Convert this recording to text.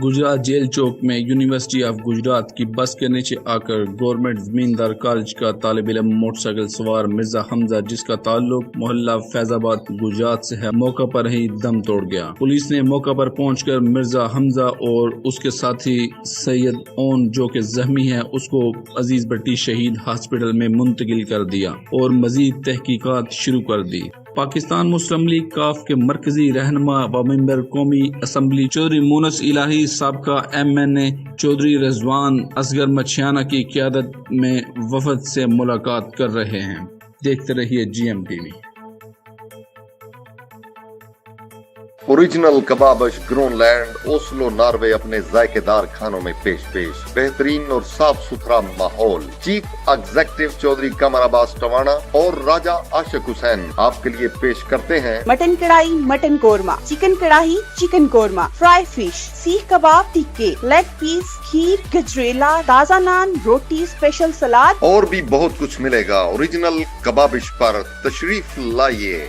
Gujarat jail चौक में university of Gujarat की बस के नीचे आकर गवर्नमेंट जमींदार कॉलेज का तालिब इल्म मोटरसाइकिल सवार मिर्जा हमजा, जिसका ताल्लुक मोहल्ला फैजाबाद गुजरात से है, मौका पर ही दम तोड़ गया। पुलिस ने मौका पर पहुंचकर मिर्जा हमजा और उसके साथी सैयद ओन, जो कि जख्मी है, उसको अजीज भट्टी शहीद हॉस्पिटल में मुंतकिल कर दिया और मजीद तहकीकात शुरू कर दी। पाकिस्तान मुस्लिम लीग काफ के मरकजी रहनुमा व मेंबर कौमी असम्बली चौधरी मुनस इलाही साबका MNA चौधरी रिजवान असगर मछियाना की क़यादत में वफद से मुलाकात कर रहे हैं। देखते रहिए GMTV। ओरिजिनल कबाबश ग्रोनलैंड ओस्लो नॉर्वे अपने जायकेदार खानों में पेश बेहतरीन और साफ सुथरा माहौल। चीफ एग्जीक्यूटिव चौधरी कमर अब्बास टवाना और राजा आशिक हुसैन आपके लिए पेश करते हैं मटन कढ़ाई, मटन कोरमा, चिकन कढ़ाई, चिकन कोरमा, फ्राई फिश, सीख कबाब, टिक्के, लेग पीस, खीर, गजरेला, ताजा नान, रोटी, स्पेशल सलाद और भी बहुत कुछ मिलेगा। ओरिजिनल कबाबिश पर तशरीफ लाइए।